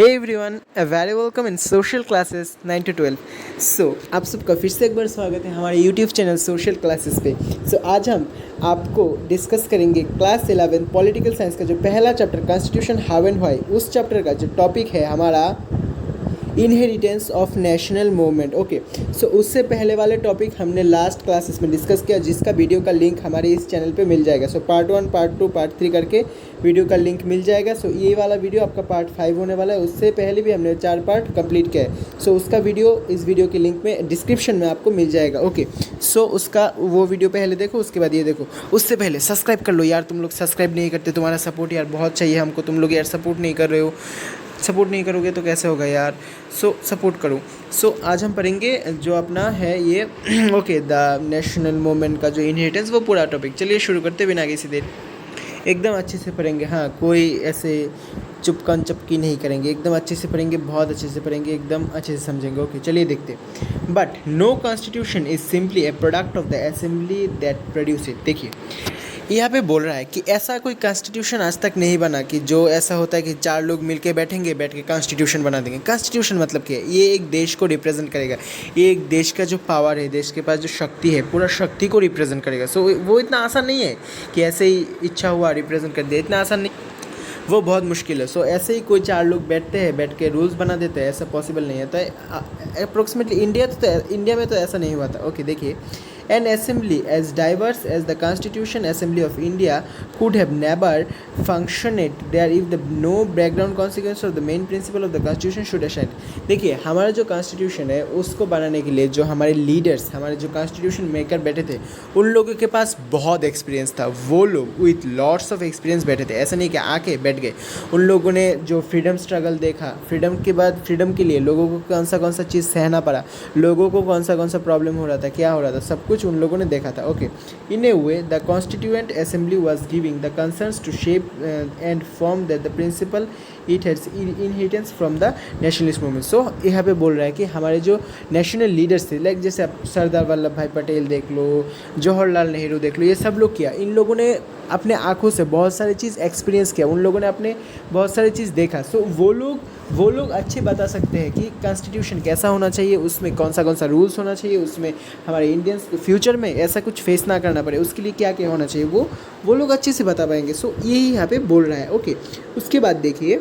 Hey everyone, a very welcome in social classes 9 to 12. आप सबका फिर से एक बार स्वागत है हमारे YouTube चैनल सोशल क्लासेस पे. आज हम आपको डिस्कस करेंगे क्लास 11 पॉलिटिकल साइंस का जो पहला chapter constitution how and why, उस चैप्टर का जो टॉपिक है हमारा inheritance of national movement. Okay, उससे पहले वाले टॉपिक हमने लास्ट क्लासेस में डिस्कस किया, जिसका वीडियो का लिंक हमारे इस चैनल पे मिल जाएगा. पार्ट 1, पार्ट 2, पार्ट 3 करके वीडियो का लिंक मिल जाएगा. ये वाला वीडियो आपका पार्ट 5 होने वाला है. उससे पहले भी हमने 4 पार्ट कंप्लीट किया है. उसका वीडियो इस वीडियो के लिंक में डिस्क्रिप्शन में आपको मिल जाएगा. ओके, उसका वो वीडियो पहले देखो, उसके बाद ये देखो. उससे पहले सब्सक्राइब कर लो यार, तुम लोग सब्सक्राइब नहीं करते. तुम्हारा सपोर्ट यार बहुत चाहिए हमको. तुम लोग यार सपोर्ट नहीं कर रहे हो. सपोर्ट नहीं करोगे तो कैसे होगा यार. सपोर्ट करो. आज हम पढ़ेंगे जो अपना है ये ओके द नेशनल मूवमेंट का जो इनहेरिटेंस, वो पूरा टॉपिक. चलिए शुरू करते बिना किसी देर. एकदम अच्छे से पढ़ेंगे. हाँ, कोई ऐसे चुपकन चपकी नहीं करेंगे. एकदम अच्छे से पढ़ेंगे, बहुत अच्छे से पढ़ेंगे, एकदम अच्छे से समझेंगे. ओके, चलिए देखते. But no constitution is simply a product of the assembly that produce it. देखिए यहाँ पे बोल रहा है कि ऐसा कोई कॉन्स्टिट्यूशन आज तक नहीं बना कि जो ऐसा होता है कि 4 लोग मिलके बैठ के कॉन्स्टिट्यूशन बना देंगे. कॉन्स्टिट्यूशन मतलब क्या है? ये एक देश को रिप्रेजेंट करेगा. ये एक देश का जो पावर है, देश के पास जो शक्ति है, पूरा शक्ति को रिप्रेजेंट करेगा. वो इतना आसान नहीं है कि ऐसे ही इच्छा हुआ रिप्रेजेंट कर दिया. इतना आसान नहीं, वो बहुत मुश्किल है. ऐसे ही कोई 4 लोग बैठ के रूल्स बना देते हैं, ऐसा पॉसिबल नहीं है. तो अप्रोक्सीमेटली इंडिया में तो ऐसा नहीं हुआ था. ओके, देखिए, an assembly as diverse as the Constitution Assembly of India could have never functioned there if the no background consequence of the main principle of the Constitution should ascend. देखिए, हमारा जो कॉन्स्टिट्यूशन है उसको बनाने के लिए जो हमारे लीडर्स, हमारे जो कॉन्स्टिट्यूशन मेकर बैठे थे, उन लोगों के पास बहुत एक्सपीरियंस था. वो लोग विथ लॉट्स ऑफ एक्सपीरियंस बैठे थे. ऐसा नहीं कि आके बैठ गए. उन लोगों ने जो फ्रीडम स्ट्रगल देखा, फ्रीडम के बाद फ्रीडम के लिए लोगों को कौन सा चीज़ सहना पड़ा, लोगों को कौन सा प्रॉब्लम हो रहा था, क्या हो रहा था, सब कुछ उन लोगों ने देखा था. Okay, in a way the constituent assembly was giving the concerns to shape and form that the principle it has inheritance from the nationalist movement. यहाँ पे बोल रहा है कि हमारे जो नेशनल लीडर्स थे, लाइक जैसे आप सरदार वल्लभ भाई पटेल देख लो, जवाहरलाल नेहरू देख लो, ये सब लोग किया. इन लोगों ने अपने आँखों से बहुत सारी चीज़ एक्सपीरियंस किया. उन लोगों ने अपने बहुत सारी चीज़ देखा. वो लोग अच्छे बता सकते हैं कि कॉन्स्टिट्यूशन कैसा होना चाहिए, उसमें कौन सा रूल्स होना चाहिए, उसमें हमारे इंडियंस फ्यूचर में ऐसा कुछ फेस ना करना पड़े, उसके लिए क्या क्या होना चाहिए, वो लोग अच्छे से बता पाएंगे. यही यहाँ पे बोल रहा है. ओके, उसके बाद देखिए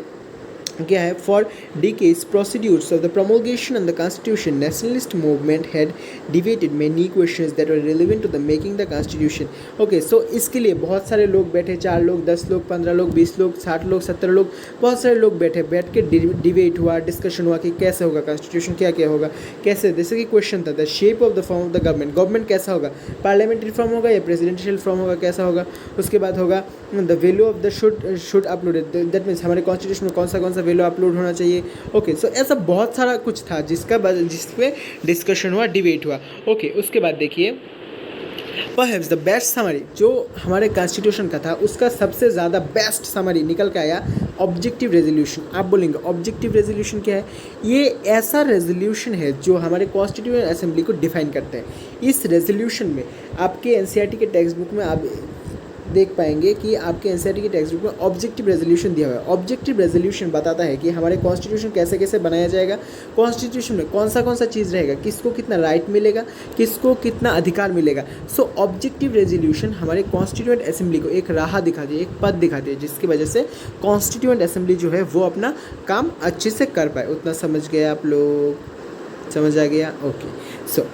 क्या है. For decades procedures of the promulgation and the constitution, nationalist movement had debated many questions that were relevant to the making the constitution. Okay, इसके लिए बहुत सारे लोग बैठे, 4 लोग, 10 लोग, 15 लोग, 20 लोग, 60 लोग, 70 लोग, बहुत सारे लोग बैठ के डिबेट हुआ, डिस्कशन हुआ कि कैसे होगा कॉन्स्टिट्यूशन, क्या होगा, कैसे. जैसे कि क्वेश्चन था the shape of the form of the government कैसा होगा, पार्लियामेंट्री फॉर्म होगा या प्रेसिडेंशियल फॉर्म होगा, कैसा होगा. उसके बाद होगा the value of the should uploaded, that means हमारे कॉन्स्टिट्यूशन में कौन सा वैल्यू अपलोड होना चाहिए. ओके, ऐसा बहुत सारा कुछ था जिस पे डिस्कशन हुआ, डिबेट हुआ. ओके, उसके बाद देखिए परहैप्स द बेस्ट समरी जो हमारे कॉन्स्टिट्यूशन का था, उसका सबसे ज़्यादा बेस्ट समरी निकल के आया ऑब्जेक्टिव रेजोल्यूशन. आप बोलेंगे ऑब्जेक्टिव रेजोल्यूशन क्या है? ये ऐसा रेजोल्यूशन है जो हमारे कॉन्स्टिट्यूएंट असेंबली को डिफाइन करते हैं. इस रेजोल्यूशन में आपके एनसीईआरटी के टेक्स्ट बुक में आप देख पाएंगे कि आपके एनसीईआरटी के टेक्स्ट बुक में ऑब्जेक्टिव रेजोल्यूशन दिया हुआ है. ऑब्जेक्टिव रेजोल्यूशन बताता है कि हमारे कॉन्स्टिट्यूशन कैसे बनाया जाएगा, कॉन्स्टिट्यूशन में कौन सा चीज़ रहेगा, किसको कितना राइट मिलेगा, किसको कितना अधिकार मिलेगा. ऑब्जेक्टिव रेजोल्यूशन हमारे कॉन्स्टिट्यूएंट असेंबली को एक राह दिखाती है, एक पद दिखाती है, जिसकी वजह से कॉन्स्टिट्यूएंट असेंबली जो है वो अपना काम अच्छे से कर पाए. उतना समझ गए आप लोग? समझ आ गया? ओके,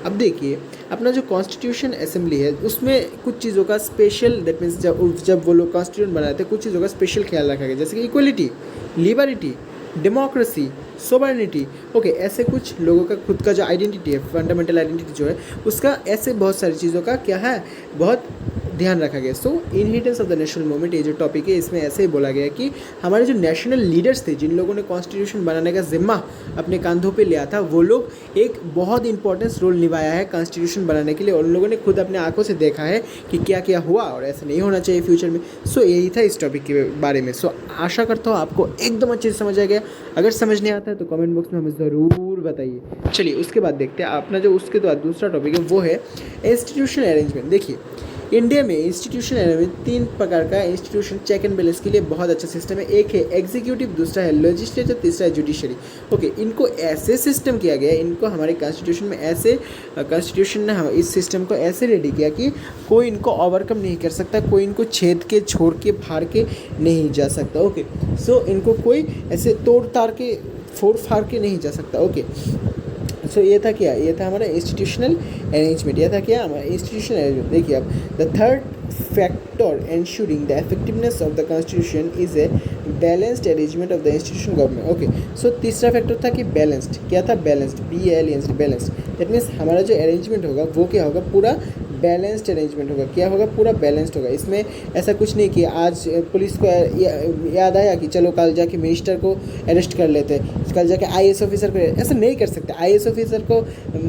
अब देखिए अपना जो कॉन्स्टिट्यूशन असेंबली है उसमें कुछ चीज़ों का स्पेशल, दैट मीन्स जब वो लोग कॉन्स्टिट्यूशन बनाए थे, कुछ चीज़ों का स्पेशल ख्याल रखा गया, जैसे कि equality, liberty, democracy, sovereignty. Okay, ऐसे कुछ लोगों का खुद का जो आइडेंटिटी है, फंडामेंटल आइडेंटिटी जो है उसका, ऐसे बहुत सारी चीज़ों का क्या है, बहुत ध्यान रखा गया. Inheritance of the national movement, ये जो टॉपिक है इसमें ऐसे ही बोला गया कि हमारे जो नेशनल लीडर्स थे, जिन लोगों ने कॉन्स्टिट्यूशन बनाने का जिम्मा अपने कंधों पे लिया था, वो लोग एक बहुत इंपॉर्टेंस रोल निभाया है कॉन्स्टिट्यूशन बनाने के लिए. और उन लोगों ने खुद अपने आंखों से देखा है कि क्या क्या हुआ और ऐसा नहीं होना चाहिए फ्यूचर में. यही था इस टॉपिक के बारे में. आशा करता हूँ आपको एकदम अच्छे से समझ आ गया. अगर समझ नहीं आता है तो कमेंट बॉक्स में हमें ज़रूर बताइए. चलिए उसके बाद देखते हैं अपना जो उसके बाद दूसरा टॉपिक है वो है इंस्टीट्यूशनल अरेंजमेंट. देखिए इंडिया में इंस्टीट्यूशन में 3 प्रकार का इंस्टीट्यूशन चेक एंड बैलेंस के लिए बहुत अच्छा सिस्टम है। एक है एग्जीक्यूटिव, दूसरा है लेजिस्लेचर, तीसरा है जुडिशरी। ओके, इनको ऐसे सिस्टम किया गया, इनको हमारे कॉन्स्टिट्यूशन में ऐसे, कॉन्स्टिट्यूशन ने हम इस सिस्टम को ऐसे रेडी किया कि कोई इनको ओवरकम नहीं कर सकता, कोई इनको छेद के, छोड़ के, फाड़ के नहीं जा सकता। ओके, सो इनको कोई ऐसे तोड़ ताड़ के, फोड़ फाड़ के नहीं जा सकता। ओके, सो ये था क्या, ये था हमारा इंस्टीट्यूशनल अरेंजमेंट, ये था क्या हमारा इंस्टीट्यूशनल अरेंजमेंट। देखिए अब the third factor ensuring the effectiveness of the constitution is a balanced arrangement of the institution government. Okay, so तीसरा फैक्टर था कि बैलेंस्ड, क्या था balanced, BALANCED, balanced. That means हमारा जो अरेंजमेंट होगा वो क्या होगा, पूरा बैलेंस्ड अरेंजमेंट होगा। क्या होगा, पूरा बैलेंस्ड होगा। इसमें ऐसा कुछ नहीं कि आज पुलिस को याद आया कि चलो कल जाके मिनिस्टर को अरेस्ट कर लेते हैं, कल जाके IAS ऑफिसर को, ऐसा नहीं कर सकते। IAS ऑफिसर को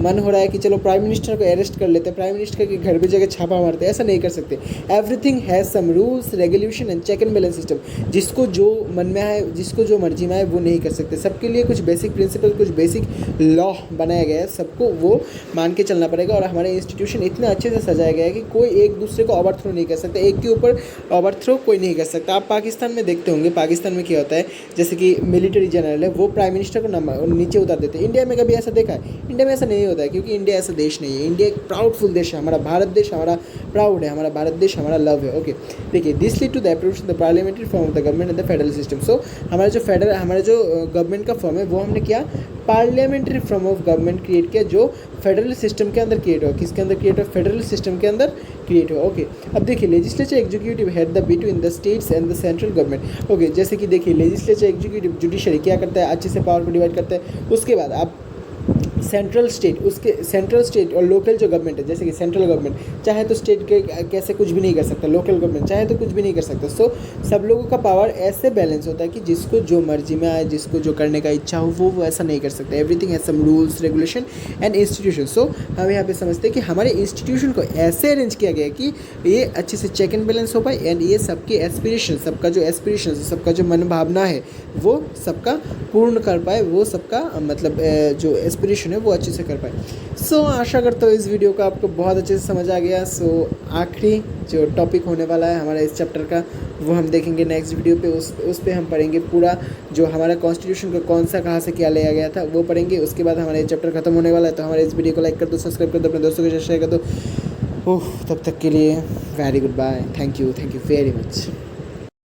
मन हो रहा है कि चलो प्राइम मिनिस्टर को अरेस्ट कर लेते हैं, प्राइम मिनिस्टर के घर पे जाके छापा मारते हैं, ऐसा नहीं कर सकते। Everything has some rules, regulation and check and balance system. जिसको जो मन में आए, जिसको जो मर्जी में आए वो नहीं कर सकते। सबके लिए कुछ बेसिक प्रिंसिपल, कुछ बेसिक लॉ बनाया गया है, सबको वो मान के चलना पड़ेगा। और हमारे इंस्टीट्यूशन इतने अच्छे से सजाया गया है कि कोई एक दूसरे को ओवरथ्रो नहीं कर सकता, एक के ऊपर ओवरथ्रो कोई नहीं कर सकता। आप पाकिस्तान में देखते होंगे, पाकिस्तान में क्या होता है, जैसे कि मिलिट्री जनरल है, वो प्राइम मिनिस्टर को नीचे उतार देते हैं। इंडिया में कभी ऐसा देखा है? इंडिया में ऐसा नहीं होता है, क्योंकि इंडिया ऐसा देश नहीं है। इंडिया एक प्राउडफुल देश है, हमारा भारत देश हमारा प्राउड है, हमारा भारत देश हमारा लव है। ओके, देखिए this lead to the approbation the parliamentary form of the government and the federal system. So हमारा जो गवर्नमेंट का फॉर्म है वो हमने क्या, parliamentary form of government create किया, जो फेडरल सिस्टम के अंदर क्रिएट हुआ। किसके अंदर क्रिएट हुआ? फेडरल सिस्टम के अंदर क्रिएट हुआ। ओके, अब देखिए legislature executive head the between the states and the central government. Okay, जैसे कि देखिए लेजिस्लेचर एग्जीक्यूटिव जुडिशरी क्या करता है, अच्छे से पावर को डिवाइड करता है। उसके बाद आप सेंट्रल स्टेट, उसके सेंट्रल स्टेट और लोकल जो गवर्नमेंट है, जैसे कि सेंट्रल गवर्नमेंट चाहे तो स्टेट के कैसे कुछ भी नहीं कर सकता, लोकल गवर्नमेंट चाहे तो कुछ भी नहीं कर सकता। सो सब लोगों का पावर ऐसे बैलेंस होता है कि जिसको जो मर्जी में आए, जिसको जो करने का इच्छा हो वो ऐसा नहीं कर सकता। Everything has some rules, regulation and institution. So हम यहाँ पे समझते हैं कि हमारे इंस्टीट्यूशन को ऐसे अरेंज किया गया है कि ये अच्छे से चेक एंड बैलेंस हो पाए, एंड ये सबके एस्पिरेशन, सबका जो एस्पिरेशन, सबका जो मन भावना है वो सबका पूर्ण कर पाए, वो सबका मतलब जो एस्पिरेशन है वो अच्छे से कर पाए। सो आशा करता हूँ इस वीडियो का आपको बहुत अच्छे से समझ आ गया। सो आखिरी जो टॉपिक होने वाला है हमारा इस चैप्टर का वो हम देखेंगे नेक्स्ट वीडियो पे। उस पे हम पढ़ेंगे पूरा जो हमारा कॉन्स्टिट्यूशन का कौन सा कहाँ से क्या लिया गया था वो पढ़ेंगे। उसके बाद हमारा ये चैप्टर खत्म होने वाला है। तो हमारे इस वीडियो को लाइक कर दो, सब्सक्राइब कर दो, अपने दोस्तों के साथ शेयर कर दो। ओह, तब तक के लिए very goodbye, thank you very much.